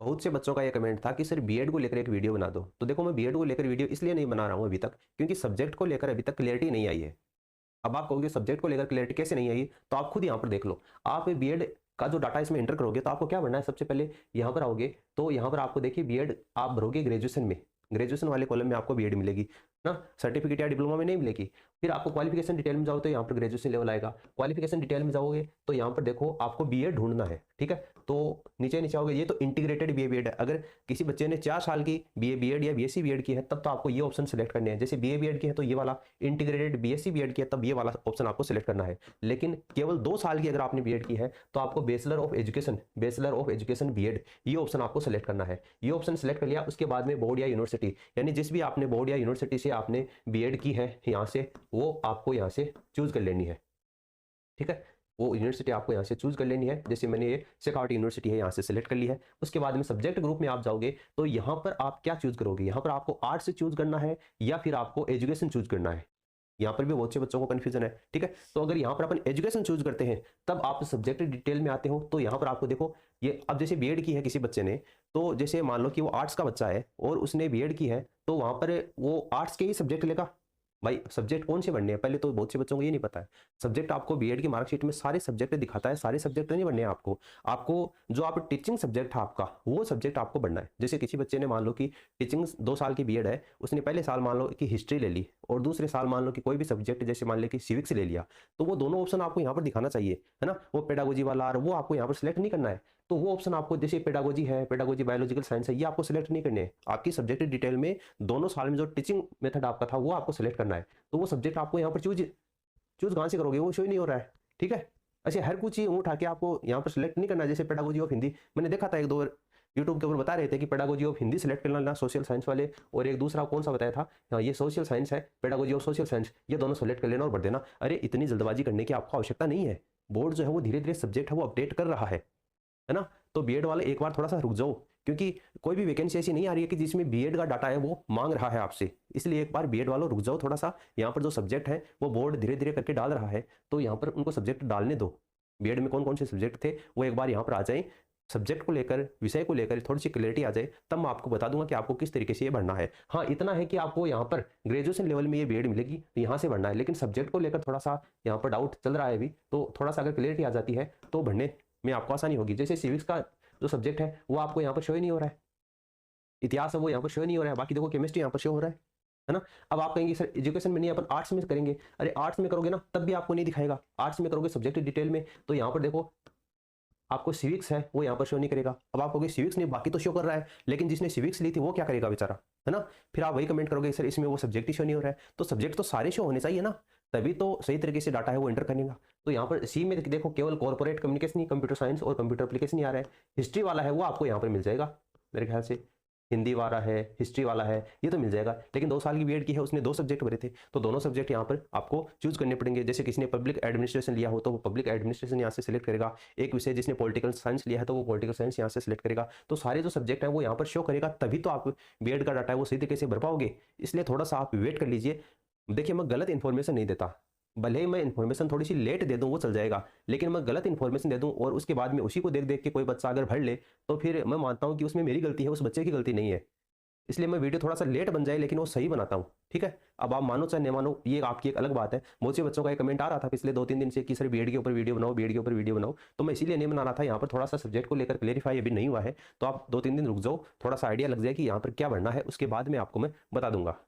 बहुत से बच्चों का ये कमेंट था कि सर बीएड को लेकर एक वीडियो बना दो। तो देखो मैं बीएड को लेकर वीडियो इसलिए नहीं बना रहा हूँ अभी तक, क्योंकि सब्जेक्ट को लेकर अभी तक क्लियरिटी नहीं आई है। अब आप कहोगे सब्जेक्ट को लेकर क्लियरिटी कैसे नहीं आई, तो आप खुद यहाँ पर देख लो। आप बीएड का जो डाटा इसमें एंटर करोगे तो आपको क्या भरना है, सबसे पहले यहाँ पर आओगे तो यहाँ पर आपको देखिए बीएड आप भरोगे ग्रेजुएशन में, ग्रेजुएशन वाले कॉलम में आपको बीएड मिलेगी ना, सर्टिफिकेट या डिप्लोमा में नहीं मिलेगी। फिर आपको क्वालिफिकेशन डिटेल में जाओ तो यहाँ पर ग्रेजुएशन लेवल आएगा। क्वालिफिकेशन डिटेल में जाओगे तो यहाँ पर देखो आपको बीएड ढूंढना है, ठीक है। तो नीचे नीचे आओगे, ये तो इंटीग्रेटेड बीएड है। अगर किसी बच्चे ने 4 साल की बीएड या बीएससी बीएड की है तब तो आपको ये ऑप्शन सेलेक्ट करने हैं। जैसे बीए बीएड की है तो ये वाला, इंटीग्रेटेड बीएससी बीएड की है तब ये वाला ऑप्शन आपको सेलेक्ट करना है। लेकिन केवल 2 साल की अगर आपने बीएड की है तो आपको बैचलर ऑफ एजुकेशन बीएड ये ऑप्शन आपको सेलेक्ट करना है। ये ऑप्शन सेलेक्ट कर लिया, उसके बाद में बोर्ड या यूनिवर्सिटी, यानी जिस भी आपने बोर्ड या यूनिवर्सिटी से आपने बीएड की है यहाँ से, वो आपको यहाँ से चूज कर लेनी है, ठीक है। वो यूनिवर्सिटी आपको यहाँ से चूज कर लेनी है। जैसे मैंने ये शेखावटी यूनिवर्सिटी है यहाँ से सिलेक्ट कर ली है। उसके बाद में सब्जेक्ट ग्रुप में आप जाओगे तो यहाँ पर आप क्या चूज करोगे, यहाँ पर आपको आर्ट्स से चूज करना है या फिर आपको एजुकेशन चूज करना है। यहाँ पर भी बहुत से बच्चों को कंफ्यूजन है, ठीक है। तो अगर यहाँ पर अपन एजुकेशन चूज करते हैं तब आप सब्जेक्ट डिटेल में आते हो तो यहाँ पर आपको देखो ये, अब जैसे बीएड की है किसी बच्चे ने, तो जैसे मान लो कि वो आर्ट्स का बच्चा है और उसने बीएड की है तो वहाँ पर वो आर्ट्स के ही सब्जेक्ट लेगा। भाई सब्जेक्ट कौन से बनने हैं, पहले तो बहुत से बच्चों को ये नहीं पता है। सब्जेक्ट आपको बीएड की मार्कशीट में सारे सब्जेक्ट दिखाता है, सारे सब्जेक्ट नहीं बनने हैं आपको। आपको जो आप टीचिंग सब्जेक्ट है आपका, वो सब्जेक्ट आपको बनना है। जैसे किसी बच्चे ने मान लो कि टीचिंग 2 साल की बीएड है, उसने पहले साल मान लो कि हिस्ट्री ले ली और दूसरे साल मान लो कि कोई भी सब्जेक्ट जैसे मान लो कि सिविक्स ले लिया, तो वो दोनों ऑप्शन आपको यहाँ पर दिखाना चाहिए, है ना। वो पेडागोजी वाला और वो आपको यहाँ पर सिलेक्ट नहीं करना है। तो वो ऑप्शन आपको, जैसे पेडागोजी है, पेडागोजी बायोलॉजिकल साइंस है, ये आपको सिलेक्ट नहीं करने हैं। आपकी सब्जेक्ट डिटेल में दोनों साल में जो टीचिंग मेथड आपका था वो आपको सिलेक्ट करना है। तो वो सब्जेक्ट आपको यहाँ पर चूज कहाँ से करोगे, वो शो ही नहीं हो रहा है, ठीक है। ऐसे हर कुछ चीज उठा के आपको यहाँ पर सिलेक्ट नहीं करना है। जैसे पेडागोजी ऑफ हिंदी मैंने देखा था, 1-2 यूट्यूब के ऊपर बता रहे थे कि पेडागोजी ऑफ हिंदी सिलेक्ट कर लेना सोशल साइंस वाले, और एक दूसरा कौन सा बताया था, हाँ ये सोशल साइंस है, पेडागोजी ऑफ सोशल साइंस, ये दोनों सेलेक्ट कर लेना और भर देना। अरे इतनी जल्दबाजी करने की आपको आवश्यकता नहीं है। बोर्ड जो है वो धीरे धीरे सब्जेक्ट है वो अपडेट कर रहा है ना। तो बीएड वाले एक बार थोड़ा सा रुक जाओ, क्योंकि कोई भी वैकेंसी ऐसी नहीं आ रही है कि जिसमें बीएड का डाटा है वो मांग रहा है आपसे। इसलिए एक बार बीएड वालों रुक जाओ थोड़ा सा। यहाँ पर जो सब्जेक्ट है वो बोर्ड धीरे धीरे करके डाल रहा है, तो यहाँ पर उनको सब्जेक्ट डालने दो। बीएड में कौन कौन से सब्जेक्ट थे वो एक बार यहाँ पर आ जाए, सब्जेक्ट को लेकर, विषय को लेकर थोड़ी सी क्लियरिटी आ जाए, तब मैं आपको बता दूंगा कि आपको किस तरीके से ये भरना है। हाँ इतना है कि आपको यहाँ पर ग्रेजुएशन लेवल में ये बीएड मिलेगी तो यहाँ से भरना है, लेकिन सब्जेक्ट को लेकर थोड़ा सा यहाँ पर डाउट चल रहा है अभी, तो थोड़ा सा अगर क्लियरिटी आ जाती है तो भरने में आपको आसानी होगी। जैसे सिविक्स का जो सब्जेक्ट है वो आपको यहाँ पर शो ही नहीं हो रहा है, इतिहास है वो यहाँ पर शो नहीं हो रहा है, बाकी देखो केमिस्ट्री यहाँ पर शो हो रहा है ना। अब आप कहेंगे सर एजुकेशन में नहीं, अपन आर्ट्स में करेंगे। अरे आर्ट्स में करोगे ना तब भी आपको नहीं दिखाएगा। आर्ट्स में करोगे सब्जेक्ट डिटेल में तो यहाँ पर देखो आपको सिविक्स है वो यहाँ पर शो नहीं करेगा। अब आप कहोगे सिविक्स नहीं, बाकी तो शो कर रहा है, लेकिन जिसने सिविक्स ली थी वो क्या करेगा बेचारा, है ना। फिर आप वही कमेंट करोगे सर इसमें वो सब्जेक्ट ही शो नहीं हो रहा है। तो सब्जेक्ट तो सारे शो होने चाहिए ना, तभी तो सही तरीके से डाटा है वो एंटर करेगा। तो यहाँ पर सी में देखो केवल कॉर्पोरेट कम्युनिकेशन ही, कंप्यूटर साइंस और कंप्यूटर एप्लीकेशन ही आ रहा है। हिस्ट्री वाला है वो आपको यहाँ पर मिल जाएगा मेरे ख्याल से, हिंदी वाला है, हिस्ट्री वाला है, ये तो मिल जाएगा। लेकिन 2 साल की बीएड की है, उसने 2 सब्जेक्ट भरे थे, तो दोनों सब्जेक्ट यहाँ पर आपको चूज करने पड़ेंगे। जैसे किसी ने पब्लिक एडमिनिस्ट्रेशन लिया हो तो वो पब्लिक एडमिनिस्ट्रेशन यहाँ से सिलेक्ट करेगा। एक विषय जिसने पॉलिटिकल साइंस लिया है तो वो पॉलिटिकल साइंस यहाँ से सिलेक्ट करेगा। तो सारे जो सब्जेक्ट हैं वो यहाँ पर शो करेगा, तभी तो आप बीएड का डाटा है वो सही तरीके से भर पाओगे। इसलिए थोड़ा सा आप वेट कर लीजिए। देखिए मैं गलत इन्फॉर्मेशन नहीं देता, भले ही मैं इन्फॉर्मेशन थोड़ी सी लेट दे दूं वो चल जाएगा, लेकिन मैं गलत इन्फॉर्मेशन दे दूं और उसके बाद में उसी को देख देख के कोई बच्चा अगर भर ले तो फिर मैं मानता हूं कि उसमें मेरी गलती है, उस बच्चे की गलती नहीं है। इसलिए मैं वीडियो थोड़ा सा लेट बन जाए लेकिन वो सही बनाता हूँ, ठीक है। अब आप मानो चाहे नहीं मानो ये आपकी एक अलग बात है। बहुत से बच्चों का एक कमेंट आ रहा था पिछले 2-3 दिन से कि सर बीएड के ऊपर वीडियो बनाओ, बीएड के ऊपर वीडियो बनाओ, तो मैं इसीलिए नहीं बना रहा था। यहाँ पर थोड़ा सा सब्जेक्ट को लेकर क्लेरिफाई अभी नहीं हुआ है, तो आप 2-3 दिन रुक जाओ, थोड़ा सा आइडिया लग जाए कि यहाँ पर क्या भरना है, उसके बाद में आपको मैं बता दूंगा।